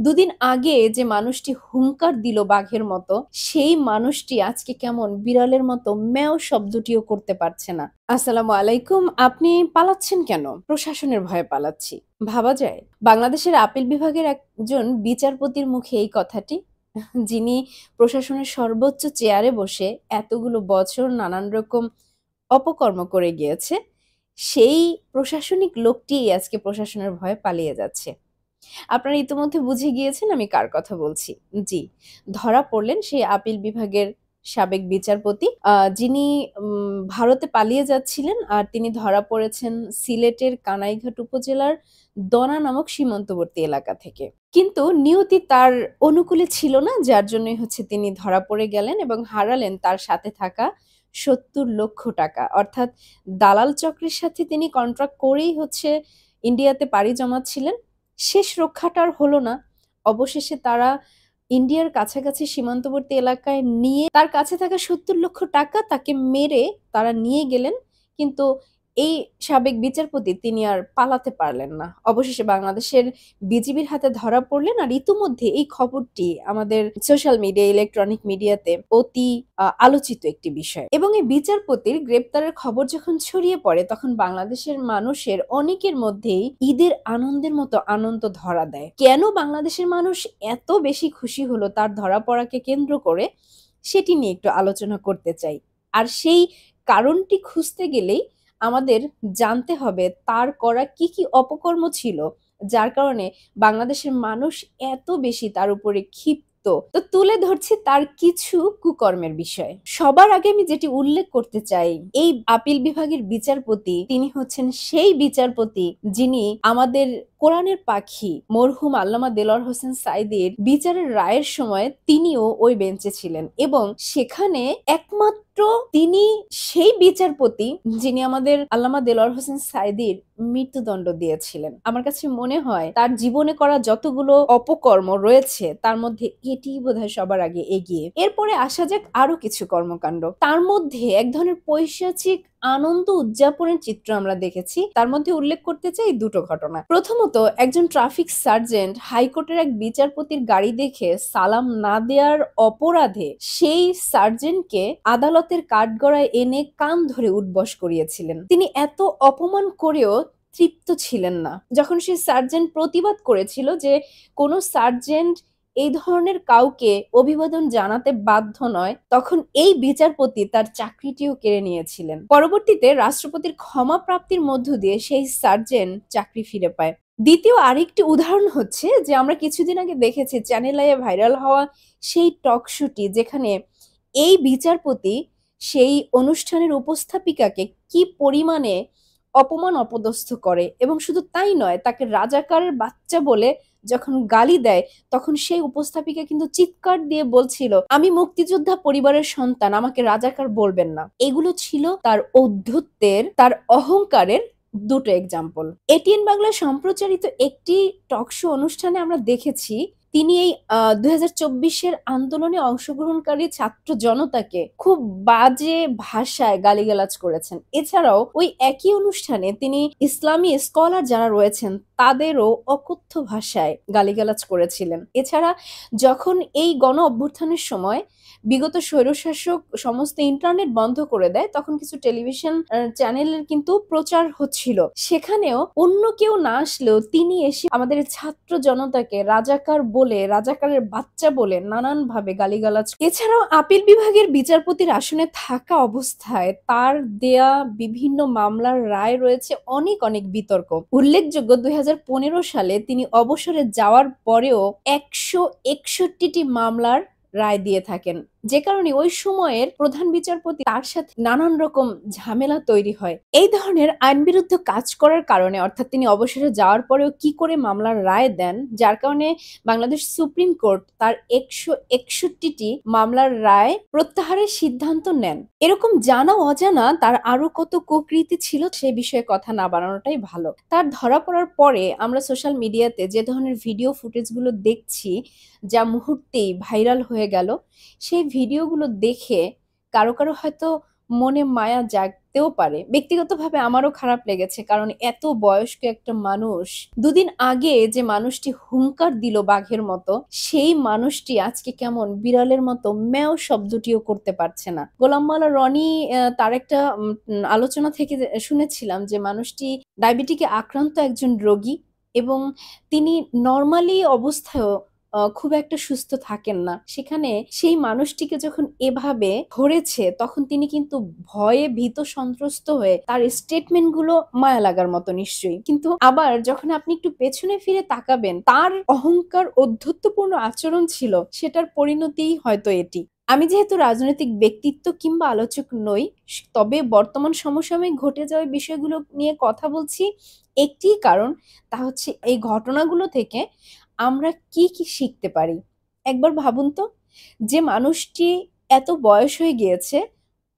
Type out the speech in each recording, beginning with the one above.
দুদিন আগে যে মানুষটি হুংকার দিল বাঘের মতো, সেই মানুষটি আজকে কেমন বিড়ালের মতো ম্যাও শব্দটিও করতে পারছে না। আসসালামু আলাইকুম। আপনি পালাচ্ছেন কেন? প্রশাসনের ভয়ে পালাচ্ছি। ভাবা যায়? বাংলাদেশের আপিল বিভাগের একজন বিচারপতির মুখে এই কথাটি? যিনি প্রশাসনের সর্বোচ্চ চেয়ারে বসে এতগুলো বছর নানান রকম অপকর্ম করে গিয়েছে, সেই প্রশাসনিক লোকটিই আজকে প্রশাসনের ভয়ে পালিয়ে যাচ্ছে। আপনারা ইতিমধ্যে বুঝে গিয়েছেন আমি কার কথা বলছি। জি, ধরা পড়লেন সেই আপিল বিভাগের সাবেক বিচারপতি যিনি ভারতে পালিয়ে যাচ্ছিলেন আর তিনি ধরা পড়েছেন সিলেটের কানাইঘাট উপজেলার দনা নামক সীমান্তবর্তী এলাকা থেকে। কিন্তু নিয়তি তার অনুকূলে ছিল না, যার জন্যই হচ্ছে তিনি ধরা পড়ে গেলেন এবং হারালেন তার সাথে থাকা ৭০ লক্ষ টাকা। অর্থাৎ দালাল চক্রের সাথে তিনি কন্ট্রাক্ট করেই হচ্ছে ইন্ডিয়াতে পাড়ি জমাচ্ছিলেন। শেষ রক্ষাটা আর হলো না। অবশেষে তারা ইন্ডিয়ার কাছাকাছি সীমান্তবর্তী এলাকায় নিয়ে তার কাছে থাকা ৭০ লক্ষ টাকা তাকে মেরে তারা নিয়ে গেলেন। কিন্তু এই সাবেক বিচারপতি তিনি আর পালাতে পারলেন না। অবশেষে বাংলাদেশের বিজিবির হাতে ধরা পড়লেন। আর ইতিমধ্যে এই খবরটি আমাদের সোশ্যাল মিডিয়া, ইলেকট্রনিক মিডিয়াতে অতি আলোচিত একটি বিষয়। এবং এই বিচারপতির গ্রেপ্তারের খবর যখন ছড়িয়ে পড়ে তখন বাংলাদেশের মানুষের অনেকের মধ্যেই ঈদের আনন্দের মতো আনন্দ ধরা দেয়। কেন বাংলাদেশের মানুষ এত বেশি খুশি হলো তার ধরা পড়াকে কেন্দ্র করে, সেটি নিয়ে একটু আলোচনা করতে চাই। আর সেই কারণটি খুঁজতে গেলেই আমাদের জানতে হবে তার করা কি, কি অপকর্ম ছিল, যার কারণে বাংলাদেশের মানুষ এত বেশি তার উপরে ক্ষিপ্ত। তো তুলে ধরছি তার কিছু কুকর্মের বিষয়। সবার আগে আমি যেটি উল্লেখ করতে চাই, এই আপিল বিভাগের বিচারপতি তিনি হচ্ছেন সেই বিচারপতি যিনি আমাদের কোরআনের পাখি মরহুম আল্লামা দেলোয়ার হোসেন সাঈদীর বিচারের রায়ের সময় তিনিও ওই বেঞ্চে ছিলেন এবং সেখানে একমাত্র তিনি সেই বিচারপতি যিনি আমাদের আল্লামা দেলোয়ার হোসেন সাঈদীর মৃত্যুদণ্ড দিয়েছিলেন। আমার কাছে মনে হয় তার জীবনে করা যতগুলো অপকর্ম রয়েছে তার মধ্যে এটিই বোধহয় সবার আগে এগিয়ে। এরপরে আসা যাক আরো কিছু কর্মকাণ্ড। তার মধ্যে এক ধরনের পৈশাচিক আনন্দ উদযাপনের চিত্র আমরা দেখেছি। তার মধ্যে উল্লেখ করতে চাই দুটো ঘটনা। প্রথমত, একজন ট্রাফিক সার্জেন্ট হাইকোর্টের এক বিচারপতির গাড়ি দেখে সালাম না দেওয়ার অপরাধে সেই সার্জেন্টকে আদালতের কাঠগড়ায় এনে কান ধরে উঠবস করিয়েছিলেন। তিনি এত অপমান করেও তৃপ্ত ছিলেন না। যখন সেই সার্জেন্ট প্রতিবাদ করেছিল যে কোনো সার্জেন্ট এই ধরনের কাউকে অভিবাদন জানাতে বাধ্য নয়, তখন এই বিচারপতি তার চাকরিটিও কেড়ে নিয়েছিলেন। পরবর্তীতে রাষ্ট্রপতির ক্ষমা প্রাপ্তির মধ্য দিয়ে সেই সার্জেন্ট চাকরি ফিরে পায়। দ্বিতীয় আরেকটি উদাহরণ হচ্ছে যে আমরা কিছুদিন আগে দেখেছি চ্যানেল আইয়ে ভাইরাল হওয়া সেই টক শোটি, যেখানে এই বিচারপতি সেই অনুষ্ঠানের উপস্থাপিকাকে কি পরিমাণে অপমান অপদস্থ করে এবং শুধু তাই নয়, তাকে রাজাকারের বাচ্চা বলে যখন গালি দেয় তখন সেই উপস্থাপিকা কিন্তু চিৎকার দিয়ে বলছিল, আমি মুক্তিযোদ্ধা পরিবারের সন্তান, আমাকে রাজাকার বলবেন না। এগুলো ছিল তার ঔদ্ধত্যের, তার অহংকারের দুটো এক্সাম্পল। এটিএন বাংলায় সম্প্রচারিত একটি টক শো অনুষ্ঠানে আমরা দেখেছি তিনি এই ২০২৪-এর আন্দোলনে অংশগ্রহণকারী ছাত্র জনতাকে খুব বাজে ভাষায় গালিগালাজ করেছেন। এছাড়াও ওই একই অনুষ্ঠানে তিনি ইসলামী স্কলার যারা রয়েছেন তাদেরও অকথ্য ভাষায় গালিগালাজ করেছিলেন। এছাড়া যখন এই গণ অভ্যুত্থানের সময় বিগত স্বৈরশাসক সমস্ত ইন্টারনেট বন্ধ করে দেয়, তখন কিছু টেলিভিশন চ্যানেলের কিন্তু প্রচার হচ্ছিল। সেখানেও অন্য কেউ না আসলেও তিনি এসে আমাদের ছাত্র জনতাকে রাজাকার বলে, রাজাকারের বাচ্চা বলে নানানভাবে গালিগালাজ। এছাড়াও আপিল বিভাগের বিচারপতির আসনে থাকা অবস্থায় তার দেয়া বিভিন্ন মামলার রায় রয়েছে অনেক অনেক বিতর্ক। উল্লেখযোগ্য ২০১৫ সালে তিনি অবসরে যাওয়ার পরেও ১৬১টি মামলার রায় দিয়ে থাকেন, যে কারণে ওই সময়ের প্রধান বিচারপতি তার সাথে নানান রকম ঝামেলা তৈরি হয়। এই ধরনের আইনবিরুদ্ধ কাজ করার কারণে, অর্থাৎ তিনি অবসরে যাওয়ার পরেও কি করে মামলার রায় দেন, যার কারণে বাংলাদেশ সুপ্রিম কোর্ট তার ১৬১টি মামলার রায় প্রত্যাহারের সিদ্ধান্ত নেন। এরকম জানা অজানা তার আরো কত কুকৃতি ছিল সে বিষয়ে কথা না বাড়ানোটাই ভালো। তার ধরা পড়ার পরে আমরা সোশ্যাল মিডিয়াতে যে ধরনের ভিডিও ফুটেজগুলো দেখছি যা মুহূর্তেই ভাইরাল হয়ে গেল, সেই ভিডিওগুলো দেখে কারো কারো হয়তো মনে মায়া লাগতেও পারে। ব্যক্তিগতভাবে আমারও খারাপ লেগেছে। কারণ এত বয়স্ক একটা মানুষ, দুদিন আগে যে মানুষটি হুংকার দিল বাঘের মতো, সেই মানুষটি আজকে কেমন বিড়ালের মতো ম্যাও শব্দটিও করতে পারছে না। গোলাম মাওলা রনি তার একটা আলোচনা থেকে শুনেছিলাম যে মানুষটি ডায়াবেটিকে আক্রান্ত একজন রোগী এবং তিনি নরমালি অবস্থায়ও খুব একটা সুস্থ থাকেন না। সেখানে সেই মানুষটিকে যখন এভাবে ধরেছে তখন তিনি কিন্তু ভয়ে ভীত সন্ত্রস্ত হয়ে তার স্টেটমেন্ট গুলো মায়া লাগার মতো নিশ্চয়ই। কিন্তু আবার যখন আপনি একটু পেছনে ফিরে তাকাবেন তার অহংকার ঔদ্ধত্যপূর্ণ আচরণ ছিল, সেটার পরিণতিই হয়তো এটি। আমি যেহেতু রাজনৈতিক ব্যক্তিত্ব কিংবা আলোচক নই, তবে বর্তমান সমসাময়িক ঘটে যাওয়া বিষয়গুলো নিয়ে কথা বলছি একটিই কারণ, তা হচ্ছে এই ঘটনাগুলো থেকে আমরা কি শিখতে পারি। একবার ভাবুন তো, যে মানুষটি এত বয়স হয়ে গিয়েছে,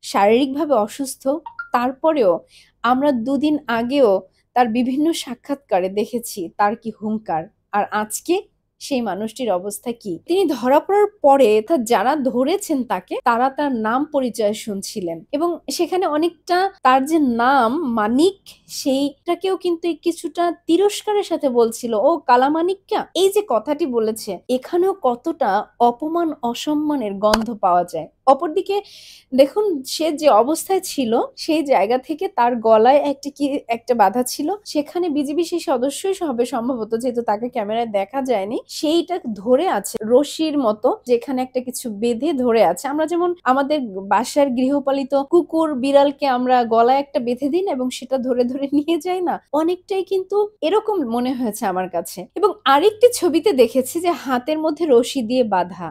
শারীরিকভাবে অসুস্থ, তারপরেও আমরা দুদিন আগেও তার বিভিন্ন সাক্ষাৎকারে দেখেছি তার কি হুংকার। আর আজকে সেই মানুষটির অবস্থা কি? তিনি ধরা পড়ার পরে যারা ধরেছেন তাকে, তারা তার নাম পরিচয় শুনছিলেন এবং সেখানে অনেকটা তার যে নাম মানিক, সেইটাকেও কিন্তু কিছুটা তিরস্কারের সাথে বলছিল, ও কালামানিক্যা। এই যে কথাটি বলেছে, এখানেও কতটা অপমান অসম্মানের গন্ধ পাওয়া যায়। অপরদিকে দেখুন, সে যে অবস্থায় ছিল সেই জায়গা থেকে তার গলায় একটা বাধা ছিল, সেখানে বিজিবি সেই সদস্যই হবে সম্ভবত, যেহেতু তাকে ক্যামেরায় দেখা যায়নি, সেইটা ধরে আছে রশির মতো, যেখানে একটা কিছু বেঁধে ধরে আছে। আমরা যেমন আমাদের বাসার গৃহপালিত কুকুর বিড়ালকে আমরা গলায় একটা বেঁধে দিই না এবং সেটা ধরে ধরে নিয়ে যাই না, অনেকটাই কিন্তু এরকম মনে হয়েছে আমার কাছে। এবং আরেকটি ছবিতে দেখেছি যে হাতের মধ্যে রশি দিয়ে বাঁধা,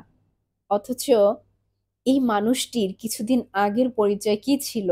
অথচ এই মানুষটির কিছুদিন আগের পরিচয় কি ছিল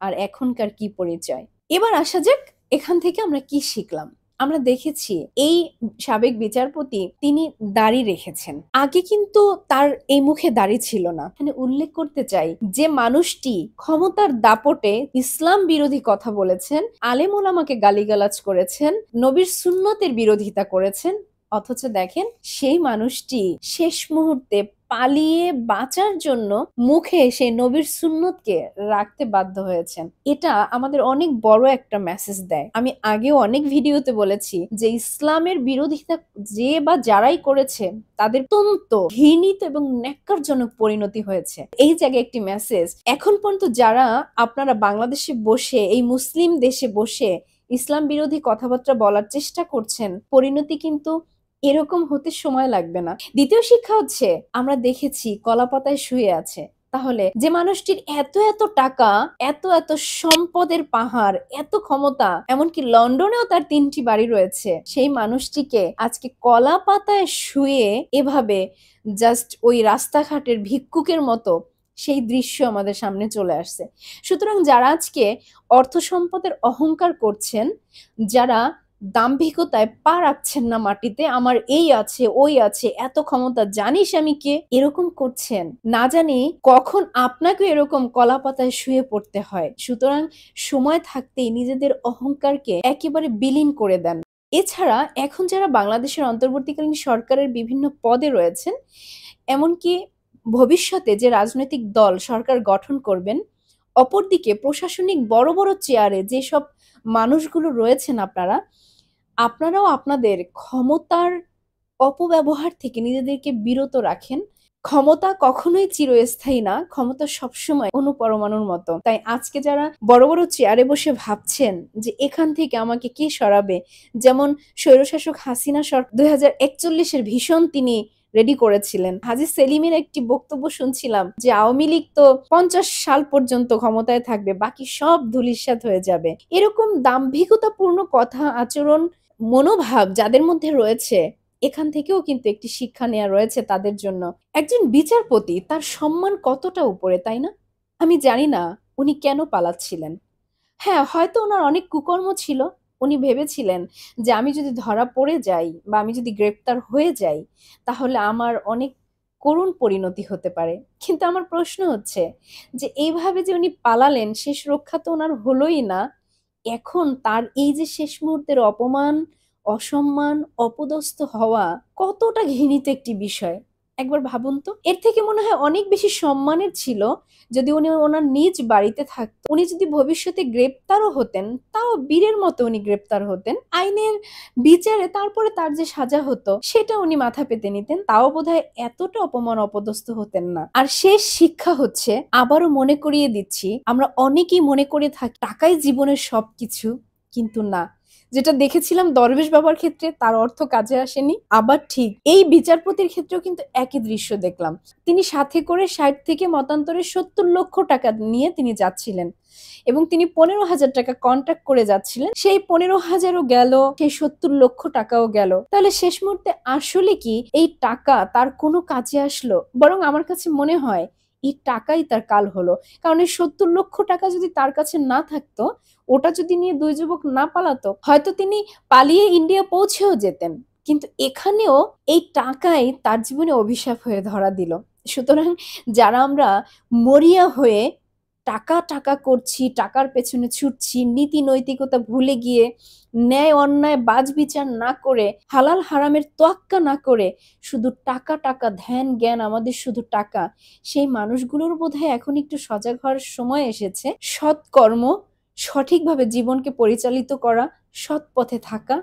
আর এখনকার কি পরিচয়। এবার আসা যাক, এখান থেকে আমরা কি শিখলাম। আমরা দেখেছি এই সাবেক বিচারপতি তিনি দাড়ি রেখেছেন, আগে কিন্তু তার এই মুখে দাড়ি ছিল না। এখানে উল্লেখ করতে চাই যে মানুষটি ক্ষমতার দাপটে ইসলাম বিরোধী কথা বলেছেন, আলেম ওলামাকে গালিগালাজ করেছেন, নবীর সুন্নতের বিরোধিতা করেছেন, অথচ দেখেন সেই মানুষটি শেষ মুহূর্তে পালিয়ে বাঁচার জন্য মুখে সেই নবীর সুন্নতকে রাখতে বাধ্য হয়েছেন। এটা আমাদের অনেক বড় একটা মেসেজ দেয়। আমি আগেও অনেক ভিডিওতে বলেছি যে ইসলামের বিরোধিতা যে বা যারাই করেছে তাদের অত্যন্ত ঘৃণিত এবং ন্যাক্কারজনক পরিণতি হয়েছে। এই জায়গায় একটি মেসেজ, এখন পর্যন্ত যারা আপনারা বাংলাদেশে বসে, এই মুসলিম দেশে বসে ইসলাম বিরোধী কথাবার্তা বলার চেষ্টা করছেন, পরিণতি কিন্তু এরকম হতে সময় লাগবে না। দ্বিতীয় শিক্ষা হচ্ছে, আমরা দেখেছি কলাপাতায় শুয়ে আছে। তাহলে যে মানুষটির এত টাকা, এত সম্পদের পাহাড়, এত ক্ষমতা, এমনকি লন্ডনেও তার 3টি বাড়ি রয়েছে, সেই মানুষটিকে আজকে কলা পাতায় শুয়ে এভাবে জাস্ট ওই রাস্তাঘাটের ভিক্ষুকের মতো সেই দৃশ্য আমাদের সামনে চলে আসছে। সুতরাং যারা আজকে অর্থ সম্পদের অহংকার করছেন, যারা দাম্ভিকতায় পা রাখছেন না মাটিতে, আমার এই আছে ওই আছে, এত ক্ষমতা, জানিস আমি কে, এরকম করছেন, না জানি কখন আপনাকে এরকম কলাপাতায় শুয়ে পড়তে হয়। সুতরাং সময় থাকতেই নিজেদের অহংকারকে একেবারে বিলীন করে দেন। এছাড়া এখন যারা বাংলাদেশের অন্তর্বর্তীকালীন সরকারের বিভিন্ন পদে রয়েছেন, এমনকি ভবিষ্যতে যে রাজনৈতিক দল সরকার গঠন করবেন, অপরদিকে প্রশাসনিক বড় চেয়ারে যেসব মানুষগুলো রয়েছেন, আপনারাও আপনাদের ক্ষমতার অপব্যবহার থেকে নিজেদেরকে বিরত রাখেন। ক্ষমতা কখনোই চিরস্থায়ী না, ক্ষমতা সবসময় অণুপরমাণুর মতো। তাই আজকে যারা বড় চেয়ারে বসে ভাবছেন যে এখান থেকে আমাকে কে সরাবে, যেমন স্বৈরশাসক হাসিনা 2041-এর ভীষণ তিনি রেডি করেছিলেন। হাজী সেলিমের একটি বক্তব্য শুনছিলাম যে আওয়ামী লীগ তো 50 সাল পর্যন্ত ক্ষমতায় থাকবে, বাকি সব ধূলিসাৎ হয়ে যাবে। এরকম দাম্ভিকতাপূর্ণ কথা, আচরণ, মনোভাব যাদের মধ্যে রয়েছে, এখান থেকেও কিন্তু একটি শিক্ষা নেওয়া রয়েছে তাদের জন্য। একজন বিচারপতি, তার সম্মান কতটা উপরে, তাই না? আমি জানি না উনি কেন পালাচ্ছিলেন। হ্যাঁ, হয়তো ওনার অনেক কুকর্ম ছিল। উনি ভেবেছিলেন যে আমি যদি ধরা পড়ে যাই বা আমি যদি গ্রেপ্তার হয়ে যাই, তাহলে আমার অনেক করুণ পরিণতি হতে পারে। কিন্তু আমার প্রশ্ন হচ্ছে যে এইভাবে যে উনি পালালেন, শেষ রক্ষা তো ওনার হলোই না। এখন তার এই যে শেষ মুহূর্তের অপমান, অসম্মান, অপদস্থ হওয়া কতটা ঘৃণিত একটি বিষয়। একবার ভাবুন তো। এর থেকে মনে হয় অনেক বেশি সম্মানের ছিল যদি উনি ওনার নিজ বাড়িতে থাকতো। উনি যদি ভবিষ্যতে গ্রেপ্তারও হতেন, তাও বীরের মতো উনি গ্রেপ্তার হতেন। আইনের বিচারে তারপরে তার যে সাজা হতো সেটা উনি মাথা পেতে নিতেন, তাও বোধহয় এতটা অপমান অপদস্থ হতেন না। আর শেষ শিক্ষা হচ্ছে, আবারও মনে করিয়ে দিচ্ছি, আমরা অনেকেই মনে করে থাকি টাকাই জীবনের সবকিছু, কিন্তু না। যেটা দেখেছিলাম দরবেশ বাবার ক্ষেত্রে তার অর্থ কাজে আসেনি। আবার ঠিক এই বিচারপতির ক্ষেত্রেও কিন্তু একই দৃশ্য দেখলাম। তিনি সাথে করে ৬০ থেকে মতান্তরে ৭০ লক্ষ টাকা নিয়ে তিনি যাচ্ছিলেন এবং তিনি ১৫,০০০ টাকা কন্ট্রাক্ট করে যাচ্ছিলেন। সেই ১৫,০০০ও গেল, সেই ৭০ লক্ষ টাকাও গেল। তাহলে শেষ মুহূর্তে আসলে কি এই টাকা তার কোনো কাজে আসলো? বরং আমার কাছে মনে হয় এই টাকাই তার কাল হলো। কারণ এই ৭০ লক্ষ টাকা যদি তার কাছে না থাকতো, ওটা যদি নিয়ে ২ যুবক না পালাতো, হয়তো তিনি পালিয়ে ইন্ডিয়া পৌঁছেও যেতেন। কিন্তু এখানেও এই টাকাই তার জীবনে অভিশাপ হয়ে ধরা দিল। সুতরাং যারা আমরা মরিয়া হয়ে টাকা, টাকা করছি, টাকার পেছনে ছুটছি, নীতি নৈতিকতা ভুলে গিয়ে ন্যায় অন্যায় বাছবিচার না করে, হালাল হারামের তোয়াক্কা না করে শুধু টাকা, টাকা, ধ্যান জ্ঞান আমাদের শুধু টাকা। সেই মানুষগুলোর বোধহয় এখন একটু সজাগ হওয়ার সময় এসেছে। সৎকর্ম, সঠিকভাবে জীবনকে পরিচালিত করা, সৎ পথে থাকা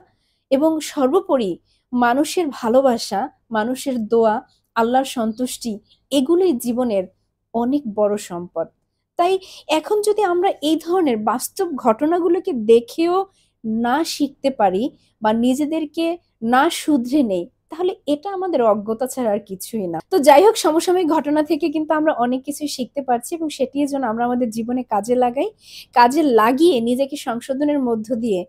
এবং সর্বোপরি মানুষের ভালোবাসা, মানুষের দোয়া, আল্লাহর সন্তুষ্টি, এগুলোই জীবনের অনেক বড় সম্পদ। তাই এখন যদি আমরা এই ধরনের বাস্তব ঘটনাগুলোকে দেখেও না শিখতে পারি বা নিজেদেরকে না শুধরে নেই, তাহলে এটা আমাদের অজ্ঞতা ছাড়া আর কিছুই না। তো যাই হোক, সমসাময়িক ঘটনা থেকে কিন্তু আমরা অনেক কিছুই শিখতে পারছি এবং সেটির জন্য আমরা আমাদের জীবনে কাজে লাগাই। কাজে লাগিয়ে নিজেকে সংশোধনের মধ্য দিয়ে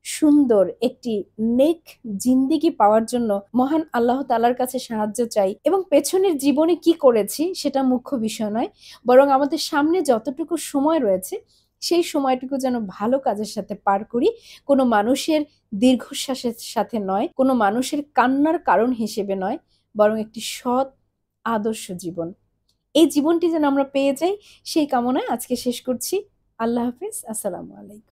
সুন্দর একটি নেক জিন্দেগি পাওয়ার জন্য মহান আল্লাহ তাআলার কাছে সাহায্য চাই এবং পেছনের জীবনে কি করেছি সেটা মুখ্য বিষয় নয়, বরং আমাদের সামনে যতটুকু সময় রয়েছে সেই সময়টুকু যেন ভালো কাজের সাথে পার করি। কোনো মানুষের দীর্ঘশ্বাসের সাথে নয়, কোনো মানুষের কান্নার কারণ হিসেবে নয়, বরং একটি সৎ আদর্শ জীবন। এই জীবনটি যেন আমরা পেয়ে যাই, সেই কামনায় আজকে শেষ করছি। আল্লাহ হাফেজ। আসসালামু আলাইকুম।